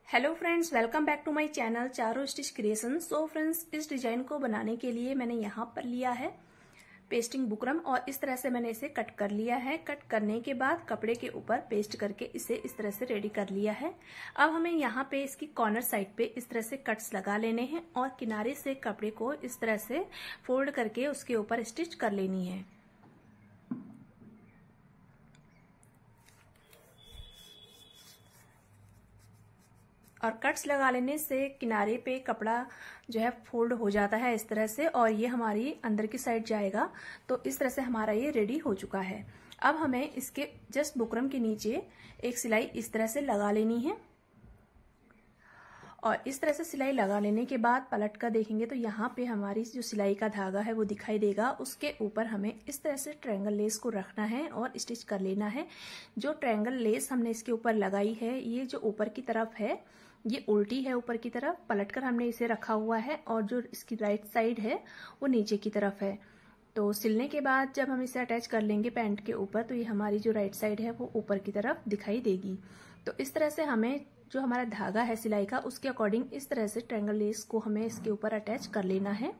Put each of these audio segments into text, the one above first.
Hello friends, welcome back to my channel चारों stitch creation. So friends, इस design को बनाने के लिए मैंने यहाँ पर लिया है पेस्टिंग बुकरम और इस तरह से मैंने इसे कट कर लिया है। कट करने के बाद कपड़े के ऊपर पेस्ट करके इसे इस तरह से रेडी कर लिया है। अब हमें यहाँ पे इसकी कॉर्नर साइड पे इस तरह से कट्स लगा लेने हैं और किनारे से कपड़े को इस तरह से फोल्ड करके उसके ऊपर स्टिच कर लेनी है। और कट्स लगा लेने से किनारे पे कपड़ा जो है फोल्ड हो जाता है इस तरह से, और ये हमारी अंदर की साइड जाएगा। तो इस तरह से हमारा ये रेडी हो चुका है। अब हमें इसके जस्ट बुकरम के नीचे एक सिलाई इस तरह से लगा लेनी है और इस तरह से सिलाई लगा लेने के बाद पलट कर देखेंगे तो यहाँ पे हमारी जो सिलाई का धागा है वो दिखाई देगा। उसके ऊपर हमें इस तरह से ट्रायंगल लेस को रखना है और स्टिच कर लेना है। जो ट्रायंगल लेस हमने इसके ऊपर लगाई है, ये जो ऊपर की तरफ है ये उल्टी है, ऊपर की तरफ पलटकर हमने इसे रखा हुआ है, और जो इसकी राइट साइड है वो नीचे की तरफ है। तो सिलने के बाद जब हम इसे अटैच कर लेंगे पैंट के ऊपर तो ये हमारी जो राइट साइड है वो ऊपर की तरफ दिखाई देगी। तो इस तरह से हमें जो हमारा धागा है सिलाई का उसके अकॉर्डिंग इस तरह से ट्रायंगल लेस को हमें इसके ऊपर अटैच कर लेना है।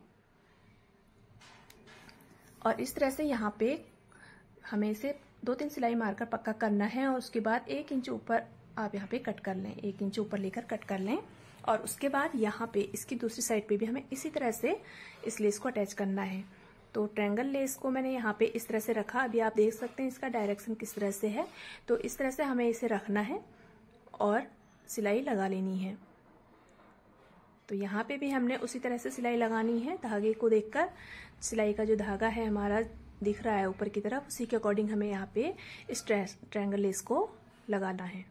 और इस तरह से यहाँ पे हमें इसे 2-3 सिलाई मारकर पक्का करना है और उसके बाद 1 इंच ऊपर आप यहाँ पे कट कर लें, 1 इंच ऊपर लेकर कट कर लें। और उसके बाद यहाँ पे इसकी दूसरी साइड पे भी हमें इसी तरह से इस लेस को अटैच करना है। तो ट्रायंगल लेस को मैंने यहाँ पे इस तरह से रखा। अभी आप देख सकते हैं इसका डायरेक्शन किस तरह से है। तो इस तरह से हमें इसे रखना है और सिलाई लगा लेनी है। तो यहाँ पे भी हमने उसी तरह से सिलाई लगानी है। धागे को देखकर सिलाई का जो धागा है हमारा दिख रहा है ऊपर की तरफ, उसी के अकॉर्डिंग हमें यहाँ पे इस ट्रायंगल लेस को लगाना है।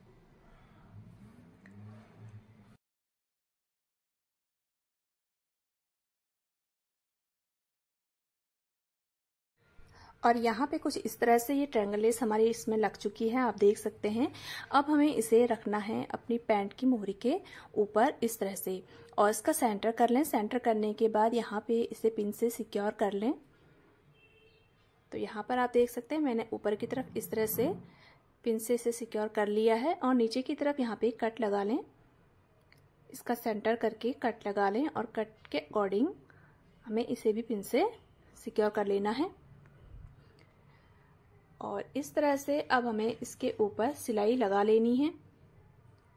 और यहाँ पे कुछ इस तरह से ये ट्रायंगल लेस हमारी इसमें लग चुकी है, आप देख सकते हैं। अब हमें इसे रखना है अपनी पैंट की मोहरी के ऊपर इस तरह से, और इसका सेंटर कर लें। सेंटर करने के बाद यहाँ पे इसे पिन से सिक्योर कर लें। तो यहाँ पर आप देख सकते हैं मैंने ऊपर की तरफ इस तरह से पिन से इसे सिक्योर कर लिया है और नीचे की तरफ यहाँ पे कट लगा लें। इसका सेंटर करके कट लगा लें और कट के अकॉर्डिंग हमें इसे भी पिन से सिक्योर कर लेना है। और इस तरह से अब हमें इसके ऊपर सिलाई लगा लेनी है।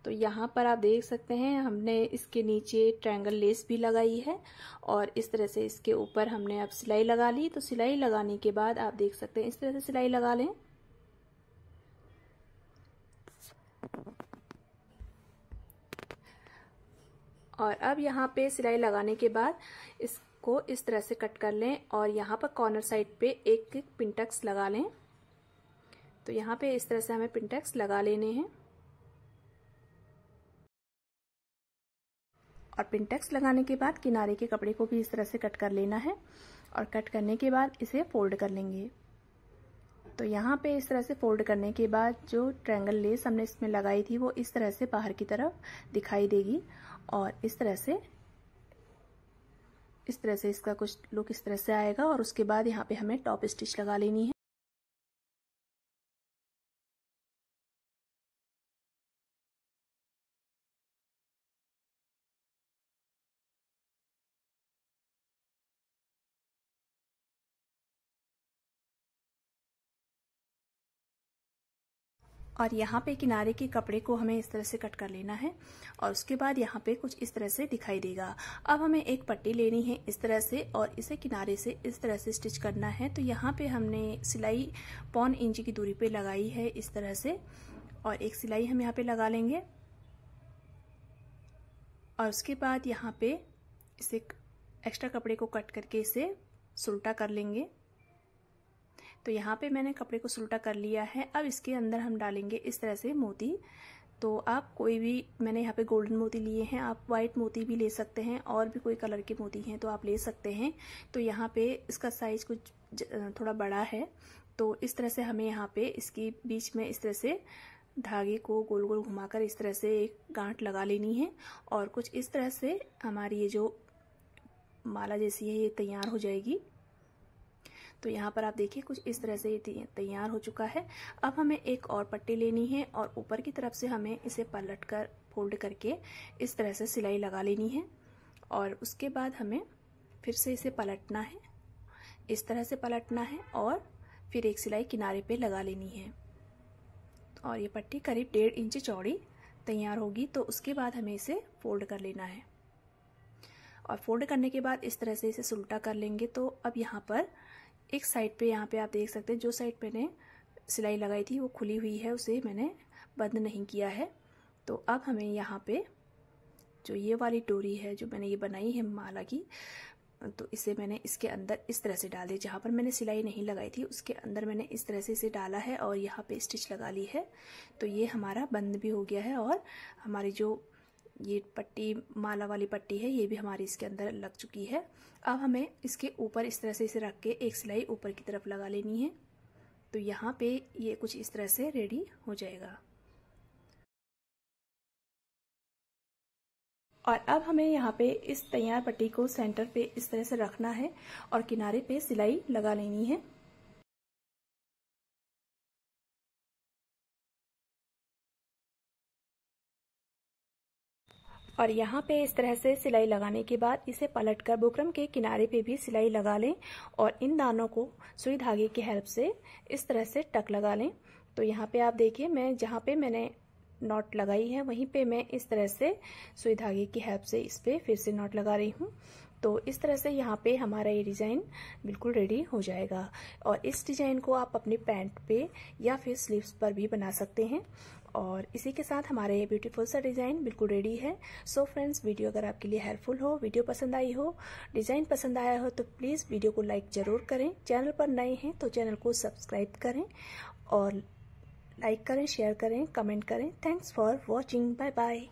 तो यहाँ पर आप देख सकते हैं हमने इसके नीचे ट्रायंगल लेस भी लगाई है और इस तरह से इसके ऊपर हमने अब सिलाई लगा ली। तो सिलाई लगाने के बाद आप देख सकते हैं इस तरह से सिलाई लगा लें। और अब यहाँ पे सिलाई लगाने के बाद इसको इस तरह से कट कर लें और यहाँ पर कॉर्नर साइड पे एक पिनटक्स लगा लें। तो यहाँ पे इस तरह से हमें पिनटक्स लगा लेने हैं और पिनटक्स लगाने के बाद किनारे के कपड़े को भी इस तरह से कट कर लेना है और कट करने के बाद इसे फोल्ड कर लेंगे। तो यहाँ पे इस तरह से फोल्ड करने के बाद जो ट्रायंगल लेस हमने इसमें लगाई थी वो इस तरह से बाहर की तरफ दिखाई देगी और इस तरह से इसका कुछ लुक इस तरह से आएगा। और उसके बाद यहाँ पे हमें टॉप स्टिच लगा लेनी है। और यहाँ पे किनारे के कपड़े को हमें इस तरह से कट कर लेना है और उसके बाद यहाँ पे कुछ इस तरह से दिखाई देगा। अब हमें एक पट्टी लेनी है इस तरह से और इसे किनारे से इस तरह से स्टिच करना है। तो यहाँ पे हमने सिलाई 1.25 इंच की दूरी पे लगाई है इस तरह से, और एक सिलाई हम यहाँ पे लगा लेंगे और उसके बाद यहाँ पे इसे एक्स्ट्रा कपड़े को कट करके इसे सुल्टा कर लेंगे। तो यहाँ पे मैंने कपड़े को सुल्टा कर लिया है। अब इसके अंदर हम डालेंगे इस तरह से मोती। तो आप कोई भी, मैंने यहाँ पे गोल्डन मोती लिए हैं, आप वाइट मोती भी ले सकते हैं और भी कोई कलर के मोती हैं तो आप ले सकते हैं। तो यहाँ पे इसका साइज कुछ थोड़ा बड़ा है, तो इस तरह से हमें यहाँ पे इसकी बीच में इस तरह से धागे को गोल गोल घुमाकर इस तरह से एक गांठ लगा लेनी है और कुछ इस तरह से हमारी ये जो माला जैसी है ये तैयार हो जाएगी। तो यहाँ पर आप देखिए कुछ इस तरह से ये तैयार हो चुका है। अब हमें एक और पट्टी लेनी है और ऊपर की तरफ से हमें इसे पलट कर फोल्ड करके इस तरह से सिलाई लगा लेनी है। और उसके बाद हमें फिर से इसे पलटना है, इस तरह से पलटना है और फिर एक सिलाई किनारे पे लगा लेनी है। और ये पट्टी करीब 1.5 इंच चौड़ी तैयार होगी। तो उसके बाद हमें इसे फोल्ड कर लेना है और फोल्ड करने के बाद इस तरह से इसे उल्टा कर लेंगे। तो अब यहाँ पर एक साइड पे, यहाँ पे आप देख सकते हैं जो साइड मैंने सिलाई लगाई थी वो खुली हुई है, उसे मैंने बंद नहीं किया है। तो अब हमें यहाँ पे जो ये वाली डोरी है जो मैंने ये बनाई है माला की, तो इसे मैंने इसके अंदर इस तरह से डाल दी। जहाँ पर मैंने सिलाई नहीं लगाई थी उसके अंदर मैंने इस तरह से इसे डाला है और यहाँ पे स्टिच लगा ली है। तो ये हमारा बंद भी हो गया है और हमारी जो ये पट्टी, माला वाली पट्टी है, ये भी हमारी इसके अंदर लग चुकी है। अब हमें इसके ऊपर इस तरह से इसे रख के एक सिलाई ऊपर की तरफ लगा लेनी है। तो यहाँ पे ये कुछ इस तरह से रेडी हो जाएगा। और अब हमें यहाँ पे इस तैयार पट्टी को सेंटर पे इस तरह से रखना है और किनारे पे सिलाई लगा लेनी है। और यहाँ पे इस तरह से सिलाई लगाने के बाद इसे पलटकर बुकरम के किनारे पे भी सिलाई लगा लें और इन दानों को सुई धागे की हेल्प से इस तरह से टक लगा लें। तो यहाँ पे आप देखिए, मैं जहाँ पे मैंने नॉट लगाई है वहीं पे मैं इस तरह से सुई धागे की हेल्प से इस पे फिर से नॉट लगा रही हूँ। तो इस तरह से यहाँ पे हमारा ये डिज़ाइन बिल्कुल रेडी हो जाएगा। और इस डिज़ाइन को आप अपने पैंट पे या फिर स्लीव्स पर भी बना सकते हैं। और इसी के साथ हमारा ये ब्यूटीफुल सा डिज़ाइन बिल्कुल रेडी है। सो फ्रेंड्स, वीडियो अगर आपके लिए हेल्पफुल हो, वीडियो पसंद आई हो, डिज़ाइन पसंद आया हो तो प्लीज़ वीडियो को लाइक ज़रूर करें। चैनल पर नए हैं तो चैनल को सब्सक्राइब करें और लाइक करें, शेयर करें, कमेंट करें। Thanks for watching. Bye bye.